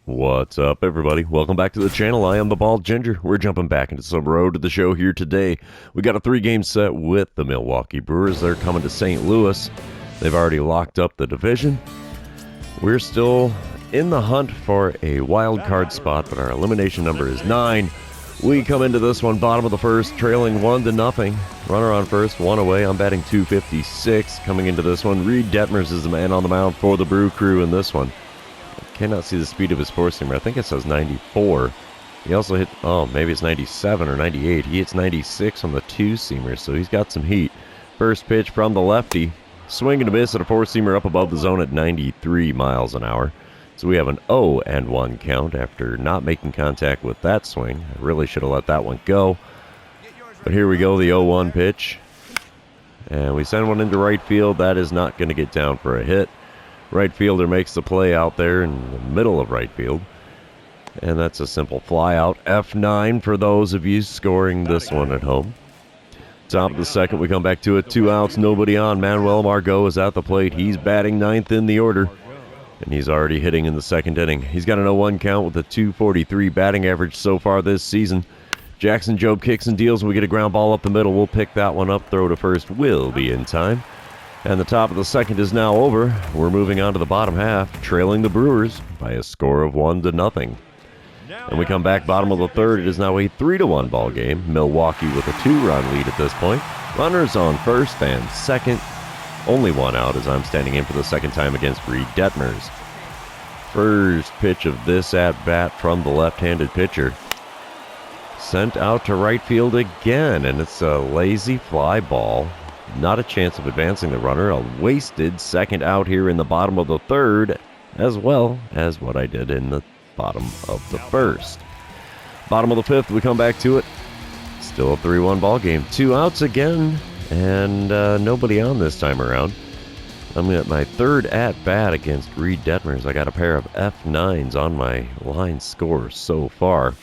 What's up, everybody? Welcome back to the channel. I am the Bald Ginger. We're jumping back into some road to the show here today. We got a 3-game set with the Milwaukee Brewers. They're coming to St. Louis. They've already locked up the division. We're still in the hunt for a wild card spot, but our elimination number is 9. We come into this one bottom of the first, trailing 1-0. Runner on first, 1 away. I'm batting .256. Coming into this one, Reed Detmers is the man on the mound for the Brew Crew in this one. Cannot see the speed of his four-seamer. I think it says 94. He also hit, maybe it's 97 or 98. He hits 96 on the two-seamer, so he's got some heat. First pitch from the lefty. Swing and a miss at a four-seamer up above the zone at 93 miles an hour. So we have an 0-1 count after not making contact with that swing. I really should have let that one go. But here we go, the 0-1 pitch. And we send one into right field. That is not going to get down for a hit. Right fielder makes the play out there in the middle of right field. And that's a simple fly out. F9 for those of you scoring this one at home. Top of the second, we come back to it. 2 outs, nobody on. Manuel Margot is at the plate. He's batting 9th in the order. And he's already hitting in the second inning. He's got an 0-1 count with a .243 batting average so far this season. Jackson Jobe kicks and deals. We get a ground ball up the middle. We'll pick that one up. Throw to first will be in time. And the top of the second is now over. We're moving on to the bottom half, trailing the Brewers by a score of 1-0. And we come back bottom of the third. It is now a 3-1 ball game. Milwaukee with a 2-run lead at this point. Runners on first and second. Only 1 out as I'm standing in for the second time against Reed Detmers. First pitch of this at-bat from the left-handed pitcher. Sent out to right field again, and it's a lazy fly ball. Not a chance of advancing the runner. A wasted second out here in the bottom of the third, as well as what I did in the bottom of the first. Bottom of the fifth, we come back to it. Still a 3-1 ball game. 2 outs again, and nobody on this time around. I'm at my third at-bat against Reed Detmers. I got a pair of F9s on my line score so far.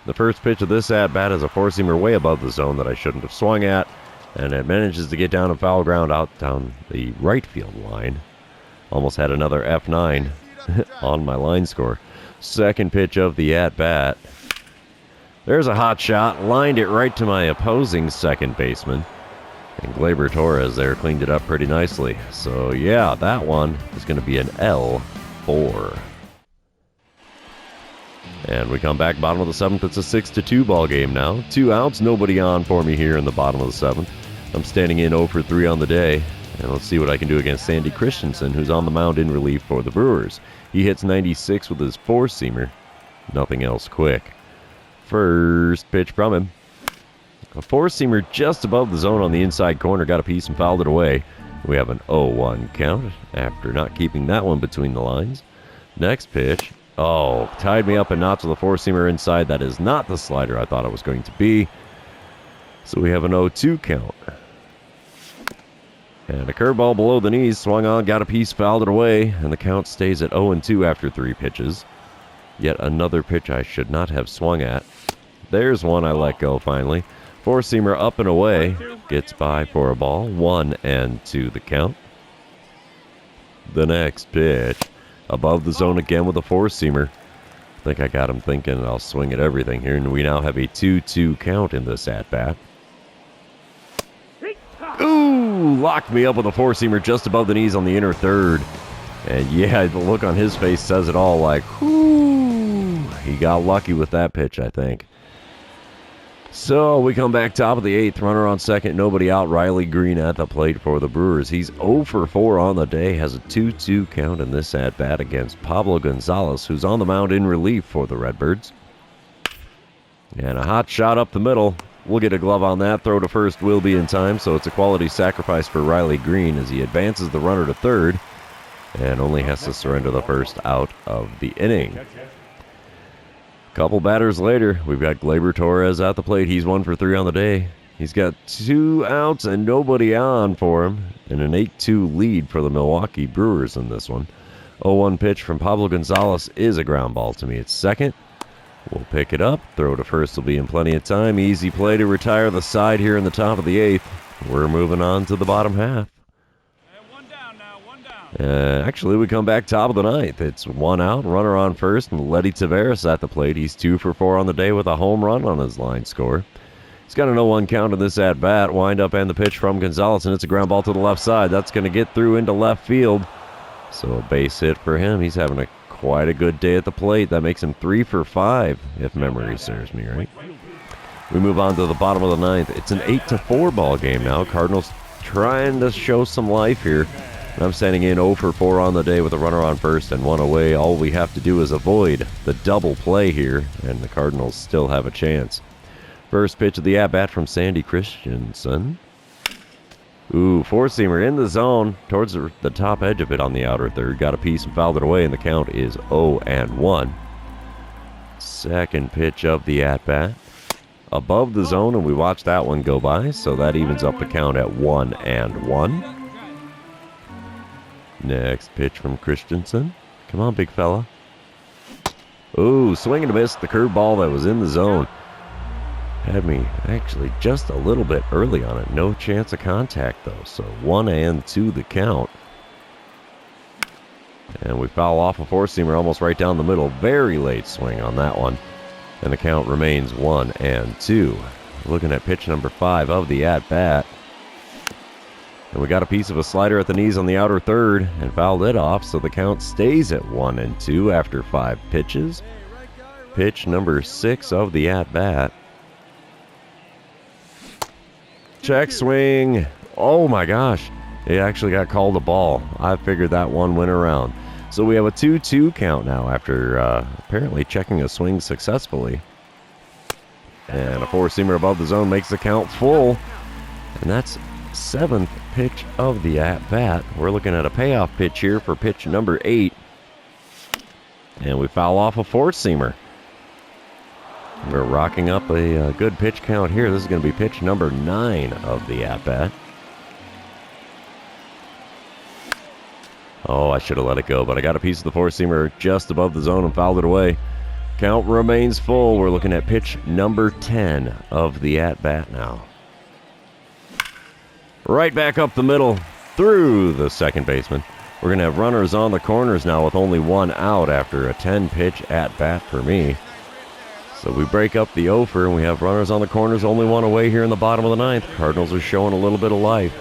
The first pitch of this at-bat is a four-seamer way above the zone that I shouldn't have swung at. And it manages to get down to foul ground out down the right field line. Almost had another F9 on my line score. Second pitch of the at-bat. There's a hot shot. Lined it right to my opposing second baseman. And Gleyber Torres there cleaned it up pretty nicely. So yeah, that one is going to be an L4. And we come back bottom of the seventh. It's a 6-2 ball game now. 2 outs, nobody on for me here in the bottom of the seventh. I'm standing in 0 for 3 on the day. And let's see what I can do against Sandy Christensen, who's on the mound in relief for the Brewers. He hits 96 with his four-seamer. Nothing else quick. First pitch from him. A four-seamer just above the zone on the inside corner. Got a piece and fouled it away. We have an 0-1 count after not keeping that one between the lines. Next pitch. Oh, tied me up and knocked to the four-seamer inside. That is not the slider I thought it was going to be. So we have an 0-2 count. And a curveball below the knees, swung on, got a piece, fouled it away, and the count stays at 0-2 after 3 pitches. Yet another pitch I should not have swung at. There's one I let go finally. Four-seamer up and away, gets by for a ball, 1-2 the count. The next pitch. Above the zone again with a four-seamer. I think I got him thinking I'll swing at everything here, and we now have a 2-2 count in this at-bat. Ooh, locked me up with a four-seamer just above the knees on the inner third. And yeah, the look on his face says it all, like, whoo. He got lucky with that pitch, I think. So we come back top of the eighth, runner on second, nobody out. Riley Green at the plate for the Brewers. He's 0 for 4 on the day, has a 2-2 count in this at-bat against Pablo Gonzalez, who's on the mound in relief for the Redbirds. And a hot shot up the middle. We'll get a glove on that. Throw to first will be in time, so it's a quality sacrifice for Riley Green as he advances the runner to third and only has to surrender the first out of the inning. Couple batters later, we've got Gleyber Torres at the plate. He's 1 for 3 on the day. He's got 2 outs and nobody on for him, and an 8-2 lead for the Milwaukee Brewers in this one. 0-1 pitch from Pablo Gonzalez is a ground ball to me. It's second. We'll pick it up. Throw to first will be in plenty of time. Easy play to retire the side here in the top of the eighth. We're moving on to the bottom half. One down now, 1 down. Actually, we come back top of the ninth. It's 1 out, runner on first, and Letty Taveras at the plate. He's 2 for 4 on the day with a home run on his line score. He's got a 0-1 count in this at-bat. Wind up and the pitch from Gonzalez, and it's a ground ball to the left side. That's going to get through into left field. So a base hit for him. He's having quite a good day at the plate. That makes him 3 for 5, if memory serves me right. We move on to the bottom of the ninth. It's an 8-4 ball game now. Cardinals trying to show some life here. And I'm standing in 0 for 4 on the day with a runner on first and 1 away. All we have to do is avoid the double play here, and the Cardinals still have a chance. First pitch of the at-bat from Sandy Christensen. Ooh, four-seamer in the zone towards the top edge of it on the outer third. Got a piece and fouled it away, and the count is 0-1. Second pitch of the at-bat. Above the zone, and we watched that one go by, so that evens up the count at 1-1. Next pitch from Christensen. Come on, big fella. Ooh, swing and a miss. The curveball that was in the zone had me actually just a little bit early on it. No chance of contact, though. So 1-2 the count. And we foul off a four-seamer almost right down the middle. Very late swing on that one. And the count remains 1-2. Looking at pitch number 5 of the at-bat. And we got a piece of a slider at the knees on the outer third and fouled it off, so the count stays at 1-2 after 5 pitches. Pitch number 6 of the at-bat. Check swing. Oh my gosh. It actually got called a ball. I figured that one went around. So we have a 2-2 count now after apparently checking a swing successfully. And a four-seamer above the zone makes the count full. And that's 7th pitch of the at-bat. We're looking at a payoff pitch here for pitch number 8. And we foul off a four-seamer. We're rocking up a good pitch count here. This is going to be pitch number 9 of the at-bat. Oh, I should have let it go, but I got a piece of the four-seamer just above the zone and fouled it away. Count remains full. We're looking at pitch number 10 of the at-bat now. Right back up the middle through the second baseman. We're going to have runners on the corners now with only 1 out after a 10-pitch at-bat for me. So we break up the offer and we have runners on the corners, only 1 away here in the bottom of the ninth. Cardinals are showing a little bit of life.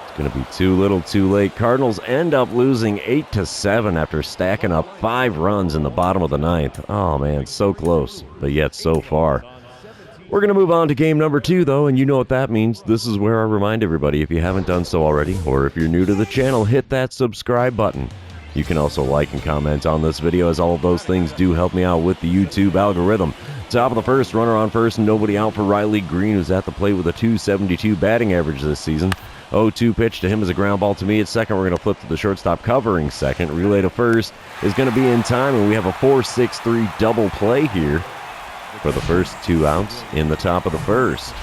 It's going to be too little too late. Cardinals end up losing 8-7 after stacking up 5 runs in the bottom of the ninth. Oh man, so close, but yet so far. We're going to move on to game number 2 though, and you know what that means. This is where I remind everybody, if you haven't done so already, or if you're new to the channel, hit that subscribe button. You can also like and comment on this video, as all of those things do help me out with the YouTube algorithm. Top of the first, runner on first, and nobody out for Riley Green, who's at the plate with a .272 batting average this season. 0-2 pitch to him is a ground ball to me at second. We're going to flip to the shortstop covering second. Relay to first is going to be in time, and we have a 4-6-3 double play here for the first 2 outs in the top of the first.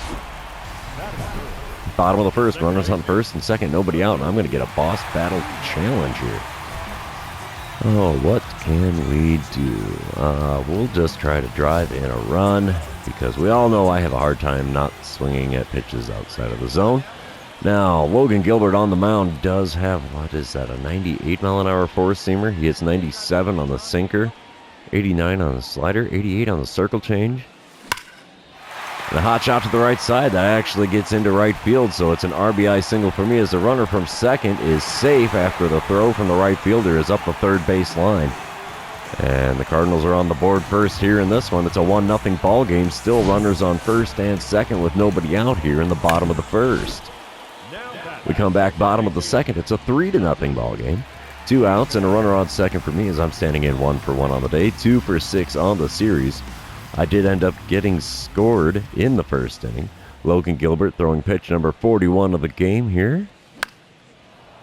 Bottom of the first, runners on first and second, nobody out, and I'm going to get a boss battle challenge here. Oh, what can we do? We'll just try to drive in a run, because we all know I have a hard time not swinging at pitches outside of the zone. Now, Logan Gilbert on the mound does have, what is that, a 98-mile-an-hour four-seamer. He hits 97 on the sinker, 89 on the slider, 88 on the circle change. And a hot shot to the right side that actually gets into right field, so it's an RBI single for me as the runner from second is safe after the throw from the right fielder is up the third base line. And the Cardinals are on the board first here in this one. It's a 1-0 ball game. Still runners on first and second with nobody out here in the bottom of the first. We come back bottom of the second. It's a 3-0 ball game. 2 outs and a runner on second for me as I'm standing in 1 for 1 on the day, 2 for 6 on the series. I did end up getting scored in the first inning. Logan Gilbert throwing pitch number 41 of the game here.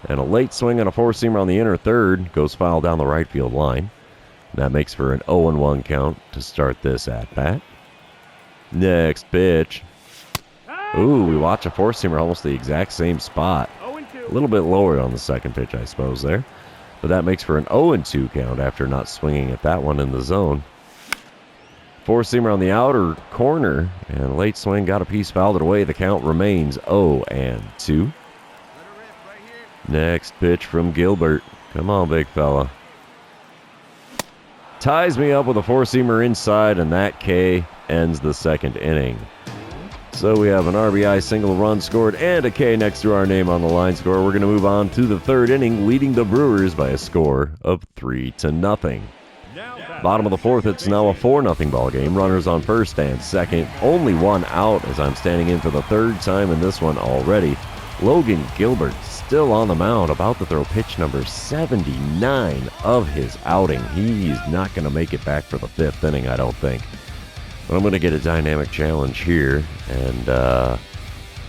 And a late swing on a four-seamer on the inner third goes foul down the right field line. That makes for an 0-1 count to start this at-bat. Next pitch. Ooh, we watch a four-seamer almost the exact same spot. A little bit lower on the second pitch, I suppose, there. But that makes for an 0-2 count after not swinging at that one in the zone. Four-seamer on the outer corner, and late swing got a piece, fouled it away. The count remains 0-2. Next pitch from Gilbert. Come on, big fella. Ties me up with a four-seamer inside, and that K ends the second inning. So we have an RBI single run scored and a K next to our name on the line score. We're going to move on to the third inning, leading the Brewers by a score of 3-0. Bottom of the fourth, it's now a 4-0 ball game. Runners on first and second. Only one out as I'm standing in for the third time in this one already. Logan Gilbert still on the mound, about to throw pitch number 79 of his outing. He's not going to make it back for the fifth inning, I don't think. But I'm going to get a dynamic challenge here, and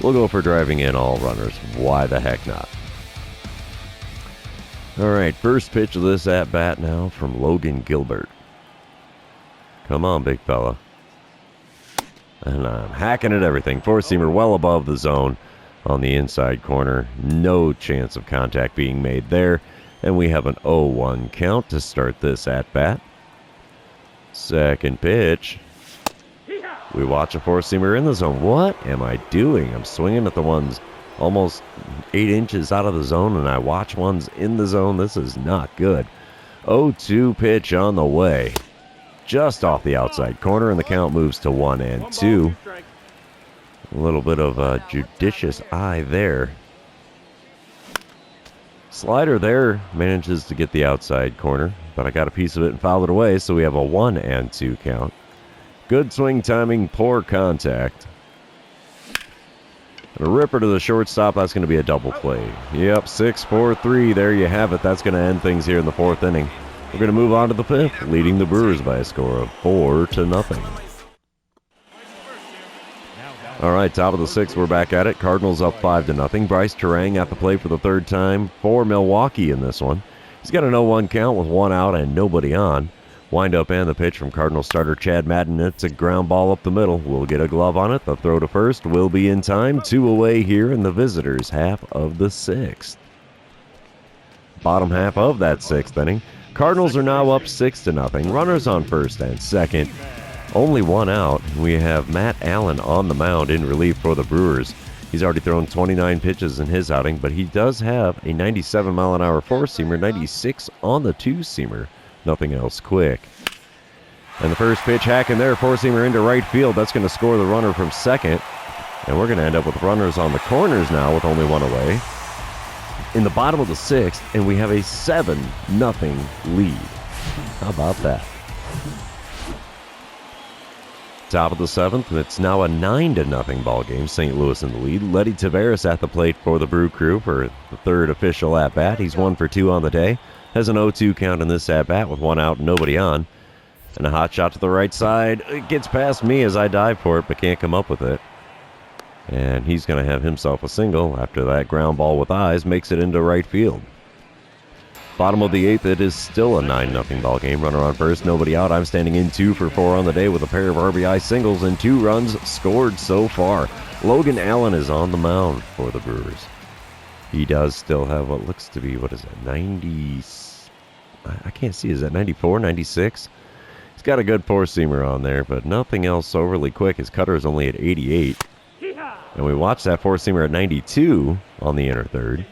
we'll go for driving in all runners. Why the heck not? All right, first pitch of this at-bat now from Logan Gilbert. Come on, big fella. And I'm hacking at everything. Four-seamer well above the zone on the inside corner. No chance of contact being made there. And we have an 0-1 count to start this at-bat. Second pitch. We watch a four-seamer in the zone. What am I doing? I'm swinging at the ones almost 8 inches out of the zone, and I watch ones in the zone. This is not good. 0-2 pitch on the way. Just off the outside corner, and the count moves to 1-2. A little bit of a judicious eye there. Slider there manages to get the outside corner, but I got a piece of it and fouled it away, so we have a 1-2 count. Good swing timing, poor contact. A ripper to the shortstop, that's going to be a double play. Yep, 6-4-3, there you have it. That's going to end things here in the fourth inning. We're going to move on to the fifth, leading the Brewers by a score of 4-0. All right, top of the sixth, we're back at it. Cardinals up 5-0. Bryce Terang at the plate for the third time for Milwaukee in this one. He's got an 0-1 count with one out and nobody on. Wind up and the pitch from Cardinal starter Chad Madden. It's a ground ball up the middle. We'll get a glove on it. The throw to first will be in time. 2 away here in the visitors' half of the sixth. Bottom half of that sixth inning. Cardinals are now up 6-0. Runners on first and second. Only one out. We have Matt Allen on the mound in relief for the Brewers. He's already thrown 29 pitches in his outing, but he does have a 97-mile-an-hour four-seamer, 96 on the two-seamer. Nothing else quick. And the first pitch hacking there, four-seamer into right field. That's going to score the runner from second. And we're going to end up with runners on the corners now with only one away. In the bottom of the sixth, and we have a 7-0 lead. How about that? Top of the seventh, it's now a 9-0 ball game. St. Louis in the lead. Letty Taveras at the plate for the Brew Crew for the third official at-bat. He's 1 for 2 on the day. Has an 0-2 count in this at-bat with one out and nobody on. And a hot shot to the right side. It gets past me as I dive for it, but can't come up with it. And he's going to have himself a single after that ground ball with eyes makes it into right field. Bottom of the eighth, it is still a 9-0 ball game. Runner on first, nobody out. I'm standing in 2 for 4 on the day with a pair of RBI singles and 2 runs scored so far. Logan Allen is on the mound for the Brewers. He does still have what looks to be, 90... I can't see, is that 94, 96? He's got a good four-seamer on there, but nothing else overly quick. His cutter is only at 88. And we watched that four-seamer at 92 on the inner third.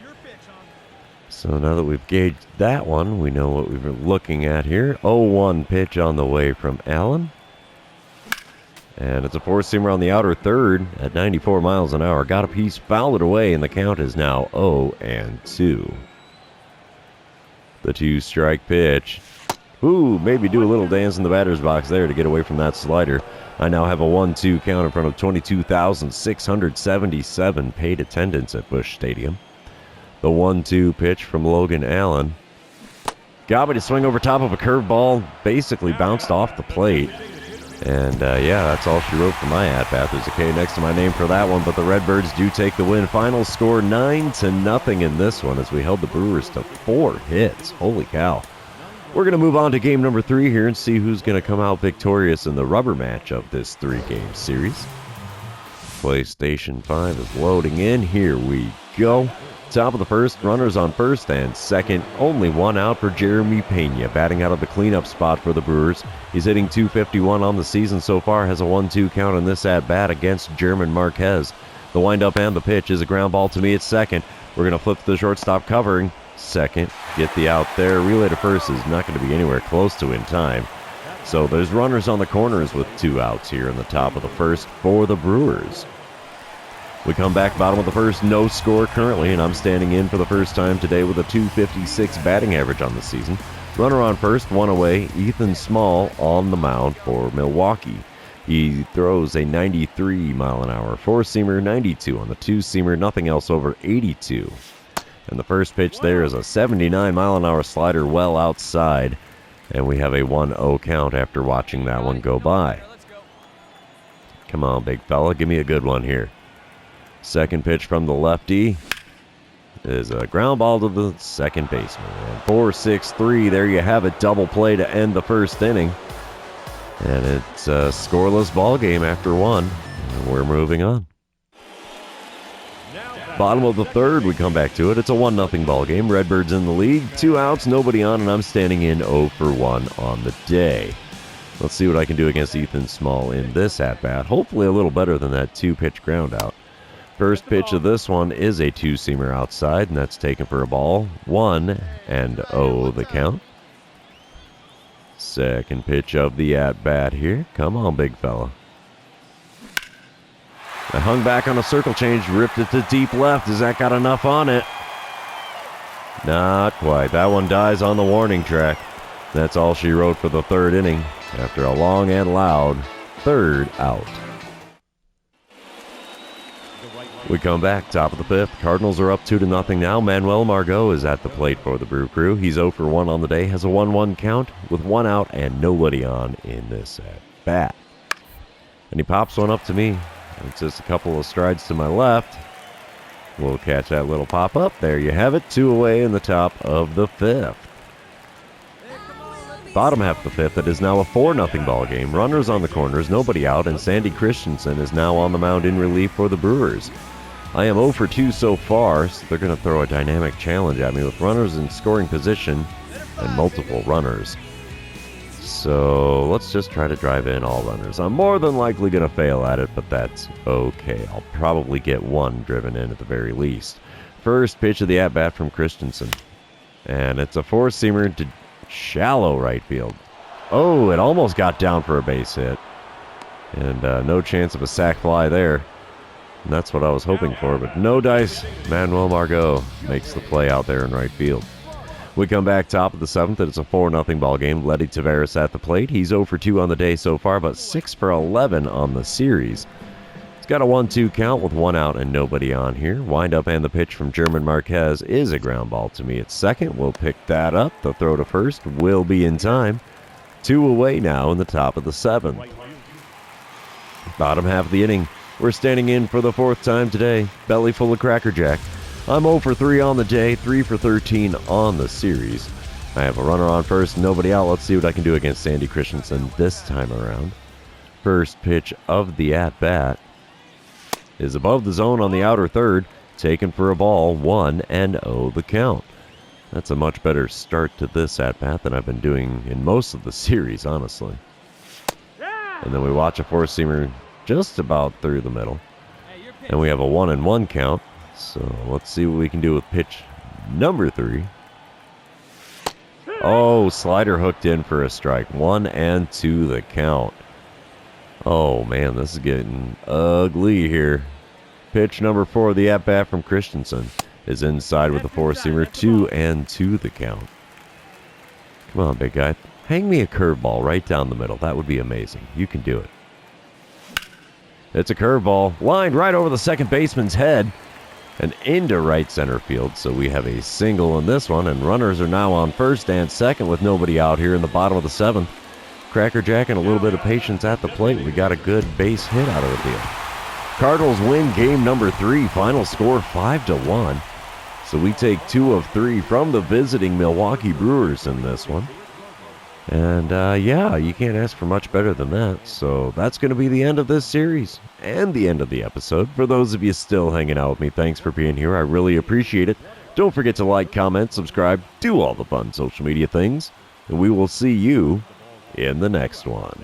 So now that we've gauged that one, we know what we were looking at here. 0-1 pitch on the way from Allen. And it's a four-seamer on the outer third at 94 miles an hour. Got a piece, fouled it away, and the count is now 0-2. The 2-strike pitch. Ooh, maybe do a little dance in the batter's box there to get away from that slider. I now have a 1-2 count in front of 22,677 paid attendance at Busch Stadium. The 1-2 pitch from Logan Allen. Got me to swing over top of a curveball, basically bounced off the plate. And yeah, that's all she wrote for my at-bat. There's a K next to my name for that one, but the Redbirds do take the win. Final score 9-0 in this one as we held the Brewers to 4 hits. Holy cow. We're going to move on to game number 3 here and see who's going to come out victorious in the rubber match of this 3-game series. PlayStation 5 is loading in. Here we go. Top of the first, runners on first and second. Only one out for Jeremy Pena, batting out of the cleanup spot for the Brewers. He's hitting .251 on the season so far, has a 1-2 count in this at-bat against German Marquez. The windup and the pitch is a ground ball to me at second. We're going to flip to the shortstop covering. Second, get the out there. Relay to first is not going to be anywhere close to in time. So there's runners on the corners with 2 outs here in the top of the first for the Brewers. We come back bottom of the first, no score currently, and I'm standing in for the first time today with a .256 batting average on the season. Runner on first, 1 away. Ethan Small on the mound for Milwaukee. He throws a 93-mile-an-hour four-seamer, 92 on the two-seamer, nothing else over 82. And the first pitch there is a 79-mile-an-hour slider well outside. And we have a 1-0 count after watching that one go by. Come on, big fella, give me a good one here. Second pitch from the lefty is a ground ball to the second baseman. And 4-6-3, there you have it, double play to end the first inning. And it's a scoreless ball game after 1, and we're moving on. Bottom of the third, we come back to it. It's a 1-0 ball game. Redbirds in the lead, 2 outs, nobody on, and I'm standing in 0 for 1 on the day. Let's see what I can do against Ethan Small in this at-bat. Hopefully a little better than that 2-pitch ground out. First pitch of this one is a 2-seamer outside, and that's taken for a ball. 1-0 the count. Second pitch of the at-bat here. Come on, big fella. I hung back on a circle change, ripped it to deep left. Has that got enough on it? Not quite. That one dies on the warning track. That's all she wrote for the third inning after a long and loud third out. We come back, top of the fifth. Cardinals are up 2-0 now. Manuel Margot is at the plate for the Brew Crew. He's 0 for 1 on the day, has a 1-1 count with 1 out and nobody on in this at bat. And he pops one up to me. It's just a couple of strides to my left. We'll catch that little pop up. There you have it, 2 away in the top of the fifth. Bottom half of the fifth, it is now a 4-0 ball game. Runners on the corners, nobody out, and Sandy Christensen is now on the mound in relief for the Brewers. I am 0 for 2 so far, so they're going to throw a dynamic challenge at me with runners in scoring position and multiple runners. So let's just try to drive in all runners. I'm more than likely going to fail at it, but that's okay. I'll probably get 1 driven in at the very least. First pitch of the at-bat from Christensen. And it's a 4-seamer to shallow right field. Oh, it almost got down for a base hit. And no chance of a sac fly there. And that's what I was hoping for, but no dice. Manuel Margot makes the play out there in right field. We come back top of the seventh, and it's a 4-0 ball game. Letty Tavares at the plate. He's 0 for 2 on the day so far, but 6 for 11 on the series. He's got a 1-2 count with 1 out and nobody on here. Wind up and the pitch from German Marquez is a ground ball to me at second. We'll pick that up. The throw to first will be in time. 2 away now in the top of the seventh. Bottom half of the inning. We're standing in for the 4th time today. Belly full of Cracker Jack. I'm 0 for 3 on the day, 3 for 13 on the series. I have a runner on first, nobody out. Let's see what I can do against Sandy Christensen this time around. First pitch of the at-bat is above the zone on the outer third, taken for a ball, 1-0 the count. That's a much better start to this at-bat than I've been doing in most of the series, honestly. And then we watch a 4-seamer just about through the middle. And we have a 1-1 count. So let's see what we can do with pitch number 3. Oh, slider hooked in for a strike. 1-2 the count. Oh man, this is getting ugly here. Pitch number 4, the at-bat from Christensen, is inside with the 4-seamer. 2-2 the count. Come on, big guy. Hang me a curveball right down the middle. That would be amazing. You can do it. It's a curveball lined right over the second baseman's head and into right center field. So we have a single in this one, and runners are now on first and second with nobody out here in the bottom of the 7th. Cracker Jack and a little bit of patience at the plate. We got a good base hit out of the deal. Cardinals win game number 3. Final score 5-1. So we take 2 of 3 from the visiting Milwaukee Brewers in this one. And yeah, you can't ask for much better than that. So that's going to be the end of this series and the end of the episode. For those of you still hanging out with me, thanks for being here. I really appreciate it. Don't forget to like, comment, subscribe, do all the fun social media things. And we will see you in the next one.